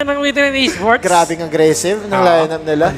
ng Wither Esports. Grabing aggressive ng lineup nila.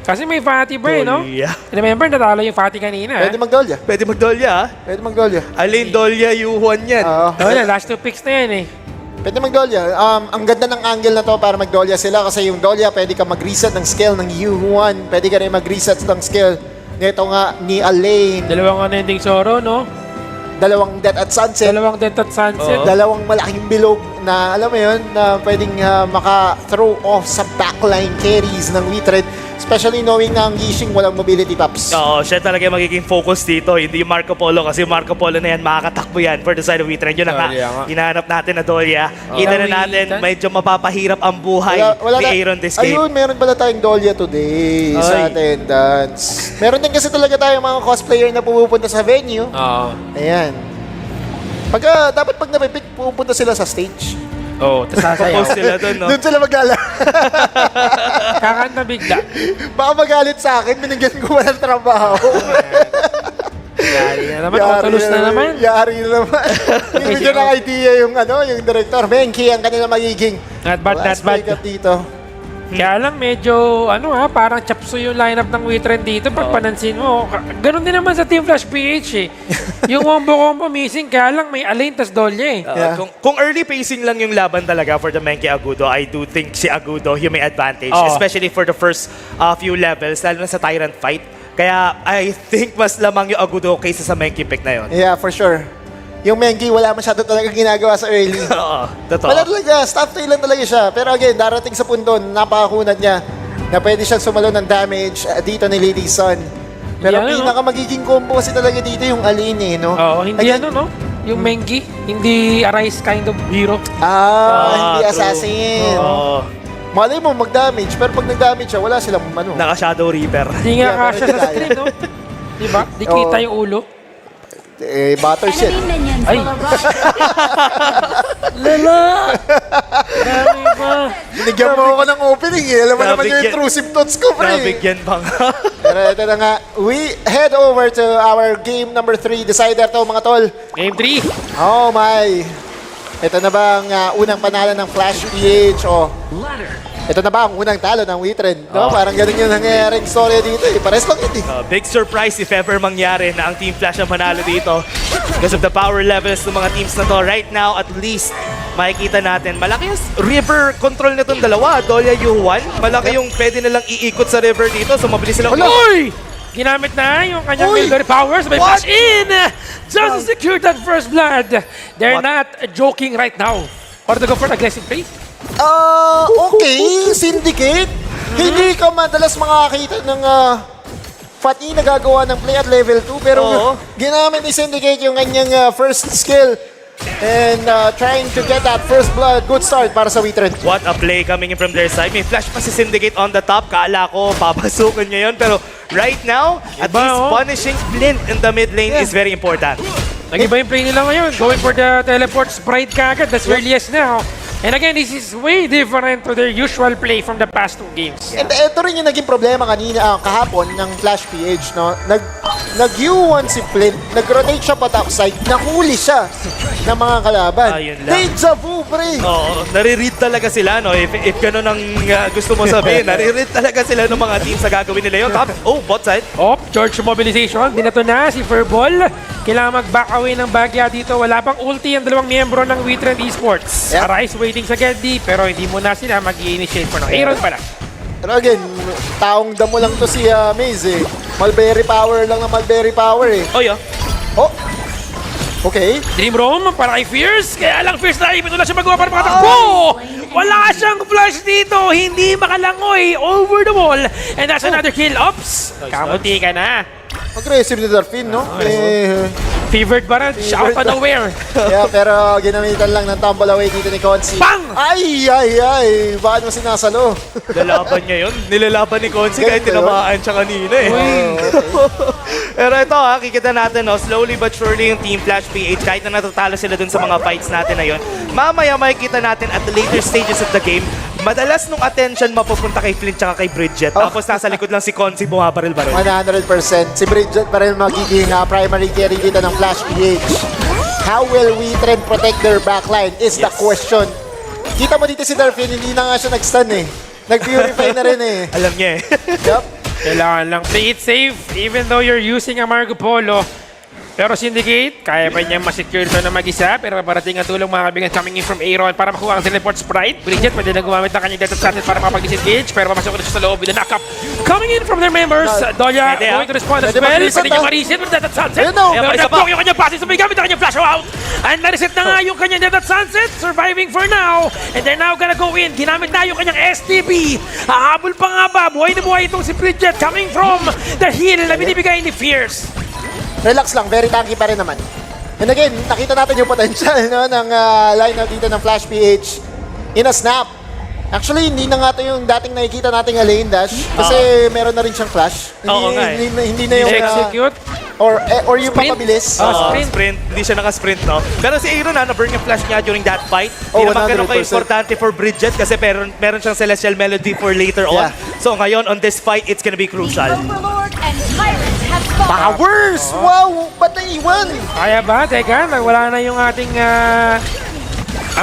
Kasi may Fatty Bray, no? Dolya. Remember, natalo yung Fatty kanina. Pwede mag-Dolya. Pwede mag-Dolya, ha? Pwede mag-Dolya. Alin, Dolya, Yuhuan yan. Oo. Wala, last 2 picks na yan eh. Pwede mag-Dolya. Ang ganda ng angle na to para mag-Dolya sila kasi yung Dolya pwede ka mag-reset ng skill ng Yu1. Pwede ka rin mag-reset ng skill nito nga ni Alain. Dalawang unending Zoro, no? Dalawang Death at Sunset. Dalawang Death at Sunset. Oo. Dalawang malaking bilog na alam mo yun na pwedeng maka-throw off sa backline carries ng Witred. Especially knowing na ang Yixing walang mobility pops. Oo, siya talaga yung magiging focus dito. Hindi yung Marco Polo kasi yung Marco Polo na yan, makakatakbo yan for the side of Witred. Yun ang hinahanap natin na Dolya. Kita na natin, medyo mapapahirap ang buhay ni Aaron this game. Ayun, meron pala tayong Dolya today sa attendance. Meron din kasi talaga tayong mga cosplayer na pupunta sa venue. Oo. Ayan. Dapat pag napipick, pupunta sila sa stage. Oo, tapos sasayaw. Post sila doon, no? Doon sila maglala. Kakanta bigla. Baka magalit sa akin, binigyan ko ba ng trabaho. Yari na naman, autolus na naman. Yari na naman. Binigyan ng idea yung director. Menki, ang kanila magiging Not bad, not last bad. breakup dito. Kaya lang medyo, parang chapso yung lineup ng Witren dito. Pag panansin mo, ganun din naman sa Team Flash PH eh. Yung combo missing, kaya lang may Alain tas Dolya eh. Yeah. Kung early pacing lang yung laban talaga for the Menki Agudo, I do think si Agudo yung may advantage. Especially for the first few levels, lalo na sa Tyrant fight. Kaya I think mas lamang yung Agudo kaysa sa Menki pick na yun. Yeah, for sure. Yung Menki, wala masyado talaga ginagawa sa early. Oo, totoo. Wala talaga, staff tail lang talaga siya. Pero again, darating sa punto, napakakunat niya na pwede siyang sumalo ng damage dito ni Lady Sun. Pero Hindi pinaka magiging combo kasi talaga dito yung Alain eh, no? Oo, hindi Again, no? Yung Mengi, hindi Arise kind of hero. hindi true. assassin. Oo. Malay mo mag-damage, pero pag nag-damage siya, wala silang Naka-Shadow Reaper. Hindi nga Yeah, kasya pero sa hindi screen, no? Diba? Di kita yung ulo. Butter shit. Ay! Lala! Dami ba? Binigyan mo ako ng opening eh. Alam mo naman yung Nabigyan- intrusive thoughts ko, pre. Nabigyan pa nga. Pero ito na nga, we head over to our game number 3 decider to mga tol. Game 3. Oh my. Ito na ba ang unang panalo ng Flash PH? Ito na ba ang unang talo ng Witred? No? Parang ganun yung nangyayaring story dito eh. Pares lang yun eh. Big surprise if ever mangyari na ang Team Flash ang manalo dito. Because of the power levels ng mga teams na to. Right now, at least, makikita natin. Malaki yung river control na itong dalawa. Dolya Yuhuan. Malaki yung pwede nilang iikot sa river dito. So, mabilis sila. Uy! Ginamit na yung kanyang Uy! military powers. May What? flash in! Just to secure that first blood. They're What? not joking right now. Or to go for an aggressive play. Okay, Syndicate. Hindi ka madalas makakita ng Fatih na gagawa ng play at level 2 pero Oo. ginamit ni Syndicate yung kanyang first skill and trying to get that first blood. Good start para sa Witred. What a play coming in from their side. May flash pa si Syndicate on the top. Kala ko, papasukan niya yun. Pero right now, at Iba, least oh. punishing Flint in the mid lane is very important. Nag-iba yung play nila ngayon. Going for the teleport sprite kagad. That's earliest now. And again, this is way different to their usual play from the past 2 games. And ito rin yung naging problema kahapon ng Flash PH, no? Nag-U1 si Flint, nag-rotate siya pa topside, nahuli siya ng mga kalaban. Ayun lang. Deja vu, pre! Oo, nare-read talaga sila, no? If ganun ang gusto mo sabihin, nare-read talaga sila ng mga team sa gagawin nila yun. Top, bot side. Charge mobilization. Binato na si Furball. Kailangan mag-back away ng bagya dito. Wala pang ulti ang dalawang miyembro ng Witred Esports. Yep. Arise waiting sa Geddy, pero hindi muna sila mag-i-initiate for ng Aaron pala. Pero again, taong damo lang to si Maze eh. Mulberry power lang na Mulberry power eh. Oh, yeah. Oh! Okay. Dream Roam para kay Fierce. Kaya lang Fierce na ipin lang siya magawa para makatakbo. Wala siyang flash dito. Hindi makalangoy over the wall. And that's another kill. Ops! Kamuti ka na. Aggressive ni Darfin, no? Fevered ba rin? Shout out aware. Yeah, pero ginamitan lang ng tumble away dito ni Konsi. Bang! Ay! Bakit mo sinasalo? Lalaban niya yun. Nilalaban ni Konsi kahit Ganito yun? tinamaan siya kanina eh. Pero ito kikita natin, slowly but surely yung Team Flash PH, kahit na natatalo sila dun sa mga fights natin na yun, mamaya makikita natin at the later stages of the game, madalas nung attention mapupunta kay Flint tsaka kay Bridget. Tapos nasa likod lang si Konsi bumabaril-baril. 100%. Si Bridget pa rin magiging primary carry dito ng Flash PH. How will Witred protect their backline is the question. Kita mo dito si Darfin, hindi na nga siya nag-stun eh. Nag-purify na rin eh. Alam niya eh. Yup. Kailangan lang play it safe even though you're using a Marco Polo. Pero Syndicate, kaya pa niya masecure ito na mag-isa. Pero parating ang tulong mga kaibigan coming in from Aaron para makuha ang teleport sprite. Bridget, pwede na gumamit ng kanyang data status para makapag-disengage. Pero papasok na siya sa loob with the knock-up. Coming in from their members, Doya Pwede, going to respond as Pwede well. mag-reset, Pwede niya ah. ma-reset with data sunset. Ayun, no. Pero Isa pa. nag-block yung kanyang passes. So may gamit ang kanyang flash out. And na-reset na nga yung kanyang data sunset. Surviving for now. And they're now gonna go in. Ginamit na yung kanyang STB. Hahabol pa nga ba? Buhay na buhay itong si Bridget coming from the heal na binibigay ni Fierce. Relax lang, very tanky pa rin naman. And again, nakita natin yung potential no, ng lineup dito ng Flash PH in a snap. Actually, hindi na nga ito yung dating nakikita nating lane dash kasi meron na rin siyang flash. Oo nga eh. Hindi na yung Execute. or yung Sprint? papabilis. Sprint. Hindi siya naka-sprint, no? Pero si Aaron, na-burn yung flash niya during that fight. Oh, Hindi naman ganun 100%. ka-importante for Bridget kasi meron siyang Celestial Melody for later on. Yeah. So ngayon, on this fight, it's gonna be crucial. Overlord and Tyrant have fallen. Powers! Wow! Ba't naiwan? Kaya ba? Teka, wala na yung ating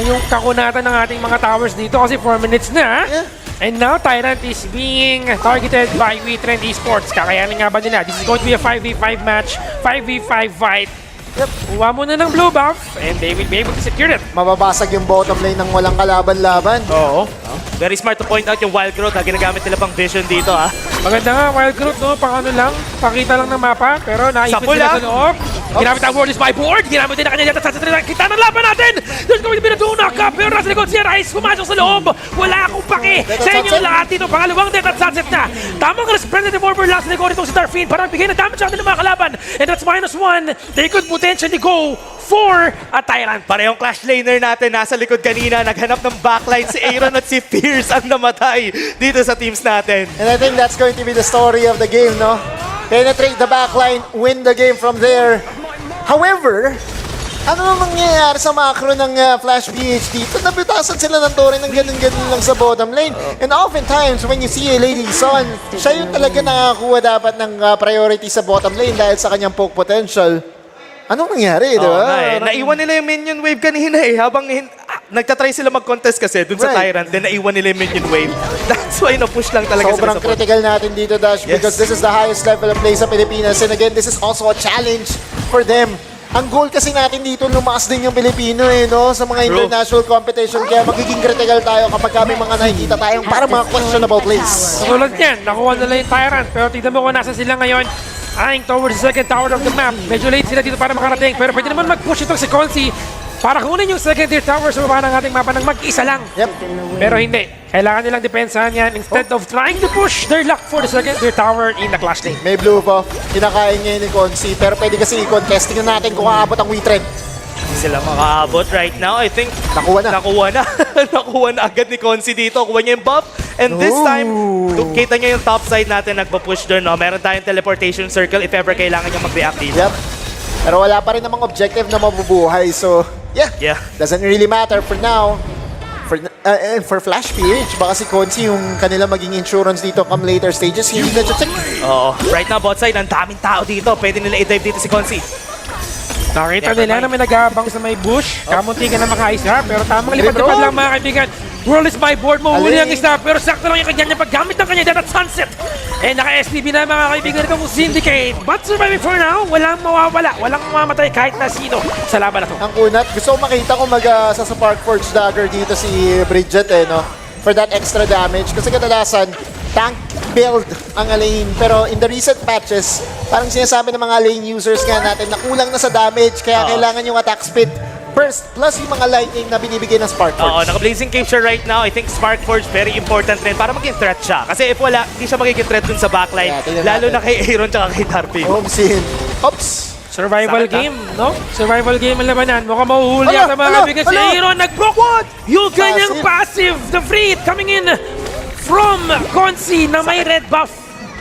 yung kakunatan ng ating mga towers dito kasi 4 minutes na. Yeah. And now, Tyrant is being targeted by WeTrend Esports. Kakayanin nga ba nila? This is going to be a 5v5 match, 5v5 fight. Yep. Kuha muna ng blue buff and they will be able to secure it. Mababasag yung bottom lane ng walang kalaban-laban. Oo. Very smart to point out yung Wild Growth. Ginagamit nila pang vision dito, ha? Maganda nga, Wild Growth, no? Pang ano lang, pakita lang ng mapa, pero naipit Sapul, sila ah. sa loob. Ginamit ang World is my board, ginamit din na kanya yata sa kita ng laban natin! There's going to be a two-knock up, pero nasa likod si Rice, pumasok sa loob! Wala akong pake sa inyo lahat dito, pangalawang death at sunset na! Tamang representative overlap sa likod itong si Darfin para magbigay ng damage sa atin ng mga kalaban, and that's -1, they could potentially go for a Tyrant. Parehong clash laner natin nasa likod kanina. Naghanap ng backline si Aaron at si Fierce ang namatay dito sa teams natin. And I think that's going to be the story of the game, no? Penetrate the backline, win the game from there. However, ano nang nangyayari sa macro ng Flash PH dito? Nabitasan sila ng tore ng ganun-ganun lang sa bottom lane. And oftentimes, when you see a Lady Son, siya yung talaga nakakuha dapat ng priority sa bottom lane dahil sa kanyang poke potential. Anong nangyari, di Oo ba? nga eh. Naiwan nila yung minion wave kanina eh. Habang nagtatry sila mag-contest kasi dun sa Right. Tyrant, then naiwan nila yung minion wave. That's why na-push lang talaga Sobrang sila sa bot. critical natin dito, Dash, Yes. because this is the highest level of play sa Pilipinas. And again, this is also a challenge for them. Ang goal kasi natin dito, lumakas din yung Pilipino eh, no? Sa mga True. international competition. Kaya magiging critical tayo kapag kami mga nakikita tayong para mga questionable plays. Tulad yan, nakuha nila yung Tyrant, pero tignan mo kung nasa sila ngayon. Eyeing towards the second tower of the map. Medyo late sila dito para makarating, pero pwede naman mag-push itong si Consi para kunin yung second tier tower sa baba ng ating mapa ng mag-isa lang. Yep. Pero hindi. Kailangan nilang depensahan yan instead of trying to push their luck for the second tier tower in the clash lane. May blue buff. Kinakain niya ni Consi. Pero pwede kasi i-contest. Tingnan natin kung aabot ang WeTrend. Hindi sila makaabot right now. I think Nakuha na. nakuha na. Nakuha na agad ni Consi dito. Kuha niya yung buff. And this time, kita niya yung top side natin nagpa-push doon. No? Meron tayong teleportation circle if ever kailangan niya mag-react dito. Yep. Pero wala pa rin namang objective na mabubuhay. So, Yeah. doesn't really matter for now. And for Flash PH, baka si Consi yung kanila maging insurance dito come later stages. Hindi na check. Oo. Right now, bot side, ang daming tao dito. Pwede nila i-dive dito si Consi. Nakita Never nila mind. na may nag-aabang sa may bush. Kamunti ka na makaisa, pero tamang Hindi, lipad-lipad bro. lang mga kaibigan. World is my board, mahuhuli ang Alin. isda, pero sakto lang yung kanya paggamit ng kanya at sunset. Eh, naka-STB na mga kaibigan itong Syndicate. But surviving for now, walang mawawala, walang mamamatay kahit na sino sa laban na to. Ang kunat. Gusto ko makita kung sa Spark Forge Dagger dito si Bridget eh, no? For that extra damage. Kasi kadalasan, tank build ang lane. Pero in the recent patches, parang sinasabi ng mga lane users nga natin na kulang na sa damage. Kaya kailangan yung attack speed first. Plus yung mga lightning na binibigay ng Spark Oo, Forge. naka-Blazing Cave siya right now. I think Spark Forge very important rin para maging threat siya. Kasi if wala, hindi siya magiging threat dun sa backline. Yeah, tingnan Lalo natin. na kay Aaron tsaka kay Darpin. Obsin. Oops! Survival Sakit, game, no? Survival game ang labanan. Mukhang mahuhuli Ala, ata mga ala, kaibigan. Si ala. Aaron nag-block yung kanyang passive. The free coming in from Consi na may red buff.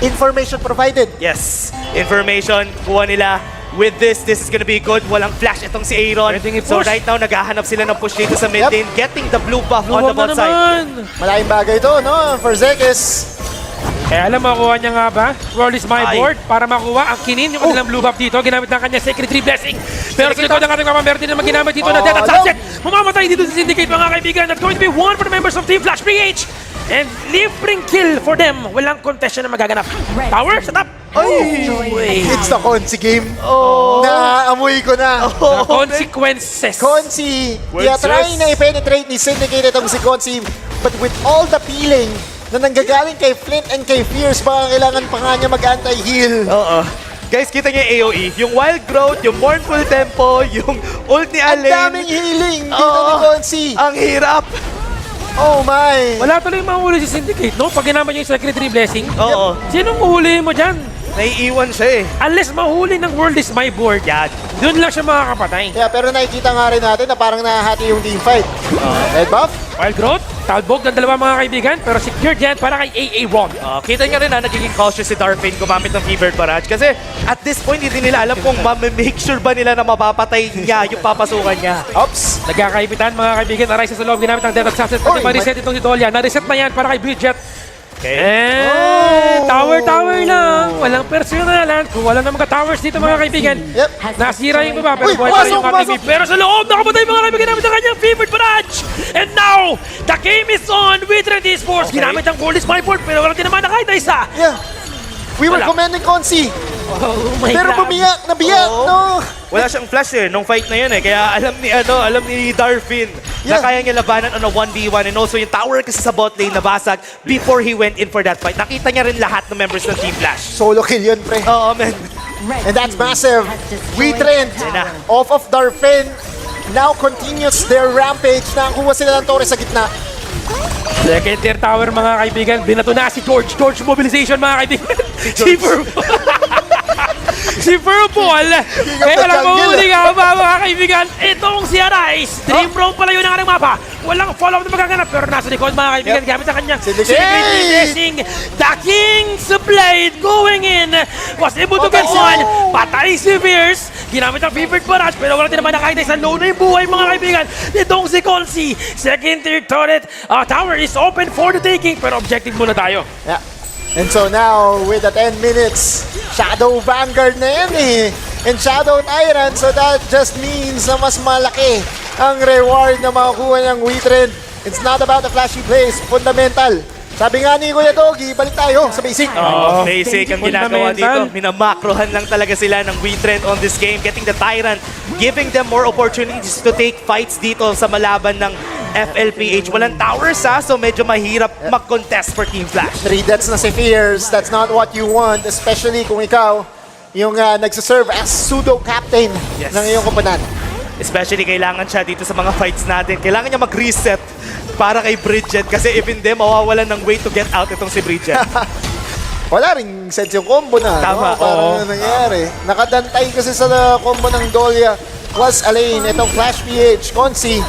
Information provided. Yes. Information, kuha nila. With this is gonna be good. Walang flash itong si Aaron. Pwedeng So i-push. right now, naghahanap sila ng push dito sa mid Yep. lane. Getting the blue buff on Luwag the na bot side. naman. Malaking bagay ito, no? For Zekis. Eh, alam mo, kuha niya nga ba? World is my Ay. board para makuha ang kinin yung kanilang blue buff dito. Ginamit ng kanya Secret Tree Blessing. Pero sa likod ng ating mga meron din naman ginamit dito na Death at Sunset. Mamamatay dito sa Syndicate mga kaibigan. That's going to be one for the members of Team Flash PH. And libreng kill for them. Walang contestion na magaganap. Tower sa top. It's the Consi game. Naamoy ko na. Consequences. Consi, try na i-penetrate ni Syndicate itong si Consi. But with all the peeling na nanggagaling kay Flint and kay Fierce, baka kailangan pa nga niya mag-anti-heal. Oo. Guys, kita niyo yung AOE. Yung Wild Growth, yung Mournful Tempo, yung ult ni Ang Allen. daming healing dito ni Consi. Ang hirap. Oh my. Wala tuloy mahuli si Syndicate, no? Pag ginamit niya yung Secretary Blessing. Oo. Sinong mahuli mo dyan? Naiiwan siya eh. Unless mahuli ng World is my board. Yan. Doon lang siya makakapatay. Yeah, pero nakikita nga rin natin na parang nahahati yung team fight. Red buff? Wild Growth, talbog ng dalawa mga kaibigan, pero secure dyan para kay AA Ron. Kita nyo rin na nagiging cautious si Darfin gumamit ng Fevered Barrage kasi at this point hindi nila alam kung make sure ba nila na mapapatay niya yung papasukan niya. Ops. Nagkakaibitan mga kaibigan, arise sa loob, ginamit ang Death of Sunset. Pati Oy, ma-reset itong si Tolia. Na-reset na yan para kay Bridget. Okay. Tower lang. Walang personalan. Kung wala na mga towers dito mga kaibigan. Yep. Nasira yung baba, pero Uy, buhay pa rin pasok, yung KTV. pasok. Pero sa loob, nakapatay mga kaibigan namin ang kanyang favorite barrage. And now, the game is on with Red Esports. Ginamit ang Gold is my board, pero walang tinamaan na kahit na isa. Yeah. We were Wala. commending Consi. Oh my Pero God. nabiyak, Oo. no? Wala siyang flash eh nung fight na yun eh. Kaya alam ni Darfin na Yeah. kaya niya labanan on a 1v1 and also yung tower kasi sa bot lane nabasag before he went in for that fight. Nakita niya rin lahat ng members ng Team Flash. Solo kill yun, pre. Oo, man. And that's massive. We trend na. off of Darfin. Now continues their rampage na kuha sila ng Torres sa gitna. Second tier tower mga kaibigan, binato na si George. George mobilization mga kaibigan. Si Purple. Si Purple. Kaya lang mahuli nga ba mga kaibigan, itong si Arise. Dream Roam pala yun ang ating mapa. Walang follow-up na magaganap pero nasa likod mga kaibigan gamit ang kanyang Syndicate. Secretary Blessing. The King's Blade going in. Was able to get one. Patay si Fierce. Ginamit ang favorite barrage pero wala din naman na kahit isang low na yung buhay mga kaibigan. Itong si Consi. Second tier turret. Tower is open for the taking pero objective muna tayo. Yeah. And so now, with the 10 minutes, Shadow Vanguard na yan eh. And Shadow Tyrant, so that just means na mas malaki ang reward na makukuha ng Witrend. It's not about the flashy plays, fundamental. Sabi nga ni Kuya Doggy, balik tayo sa basic. Basic ang ginagawa dito. Minamakrohan lang talaga sila ng Witrend on this game. Getting the Tyrant, giving them more opportunities to take fights dito sa malaban ng FLPH. Walang towers so medyo mahirap mag-contest for Team Flash. 3 deaths na si Fierce, that's not what you want, especially kung ikaw yung nagsiserve as pseudo-captain Yes. ng iyong koponan. Especially kailangan siya dito sa mga fights natin. Kailangan niya mag-reset para kay Bridget kasi if hindi, mawawalan ng way to get out itong si Bridget. Wala ring sense yung combo na. Tama, no? Parang nangyari. Nakadantay kasi sa combo ng Dolia plus Alain. Itong Flash PH, Consi.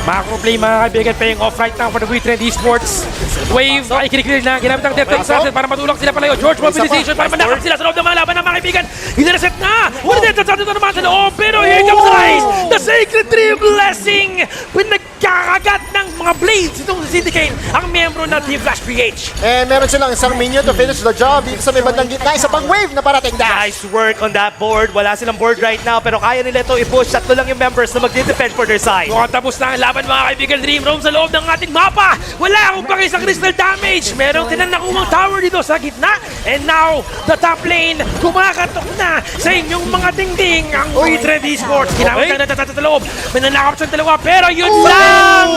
Macro play mga kaibigan, paying off right now for the Witrend Esports. Wave ay kiniklear na, ginamit ang Death of Sunset para matulak sila palayo. George mobilization para manakap sila sa loob ng mga laban ng mga kaibigan. Hinareset na! Wala Death of Sunset na naman sa loob, pero here comes Rise! The Sacred Tree Blessing! Pinagkakagat ng mga blades itong Syndicate, ang miyembro ng Team Flash PH. And meron silang isang minion to finish the job dito sa may bandang gitna. Isa pang wave na parating dash. Nice work on that board. Wala silang board right now pero kaya nila ito i-push. Tatlo lang yung members na mag-defend for their side. Mukhang tapos na ang laban mga kaibigan. Dream Roam sa loob ng ating mapa. Wala akong paki sa crystal damage. Merong tinanakuhang tower dito sa gitna. And now, the top lane, kumakatok na sa inyong mga dingding ang Witrend Esports. Ginamit ang natatata sa loob. Mananakap sa dalawa. Pero yun lang!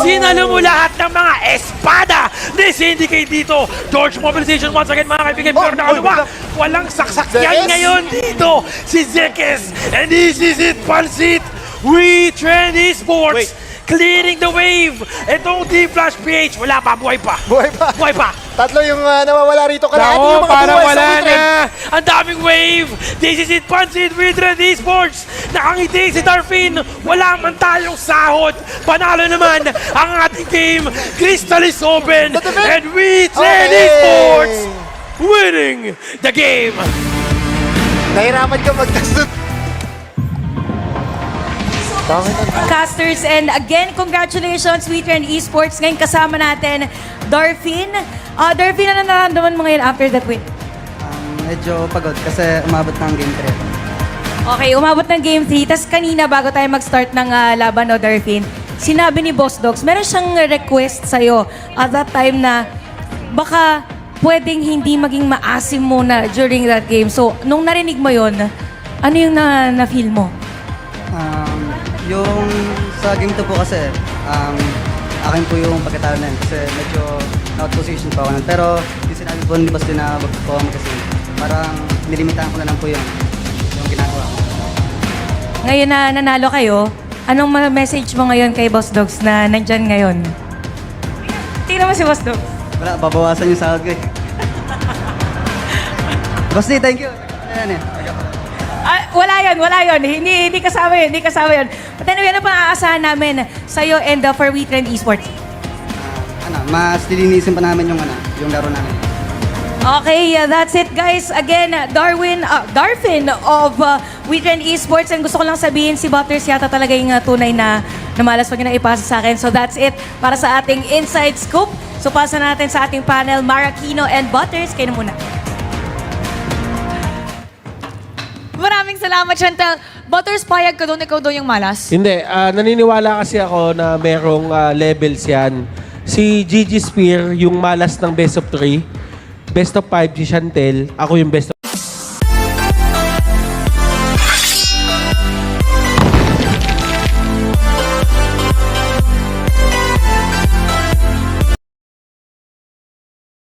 Sinalo mo lahat ng mga espada ni Syndicate dito. George mobilization once again mga kaibigan. Pero nakalawa. Walang saksakyan Zekes. ngayon dito. Si Zekes. And this is it, Pansit. Witrend Esports. Wait. Clearing the wave. Itong Team Flash PH. Wala pa, buhay pa. Buhay pa. Buhay pa. Tatlo yung nawawala rito. Kalahati yung Nako, mga para buhay sa wala Witrend. na. Ang daming wave. This is it, Pansit, Witrend Esports. Nakangiti si Darfin. Wala man tayong sahod. Panalo naman ang ating game. Crystal is open. And Witrend Okay. Esports winning the game. Nahirapan ka magtasot. Casters, and again, congratulations, Witrend Esports. Ngayon kasama natin, Darfin. Darfin, ano nararamdaman mo ngayon after that win? Medyo pagod kasi umabot ng game 3. Okay, umabot ng Game 3. Tapos kanina, bago tayo mag-start ng laban, no, Darfin, sinabi ni Boss Dogs, meron siyang request sa'yo at that time na baka pwedeng hindi maging maasim muna during that game. So, nung narinig mo yon, ano yung na-feel mo? Yung sa game 2 po kasi, akin po yung pagkatalo na yun kasi medyo out position pa ako nun. Pero yung sinabi po ni Boss din na wag po ako kasi parang nilimitahan ko na lang po yung ginagawa ko. Ngayon na nanalo kayo, anong message mo ngayon kay Boss Dogs na nandyan ngayon? Tingnan mo si Boss Dogs. Wala, babawasan yung sahod ko eh. Boss D, thank you. Ayan eh. Wala yun. Hindi kasama yun. But anyway, ano pa aasahan namin sa'yo and for We Trend Esports? Mas lilinisin pa namin yung laro namin. Okay, that's it guys. Again, Darfin of We Trend Esports. And gusto ko lang sabihin, si Butters yata talaga yung tunay na malas pag naipasa sa akin. So that's it para sa ating Inside Scoop. So pasa natin sa ating panel, Marakino and Butters. Kayo na muna. Maraming salamat, Chantel. Butters, payag ka doon, ikaw doon yung malas. Hindi, naniniwala kasi ako na merong levels yan. Si Gigi Spear, yung malas ng best of 3. Best of 5 si Chantel, ako yung best of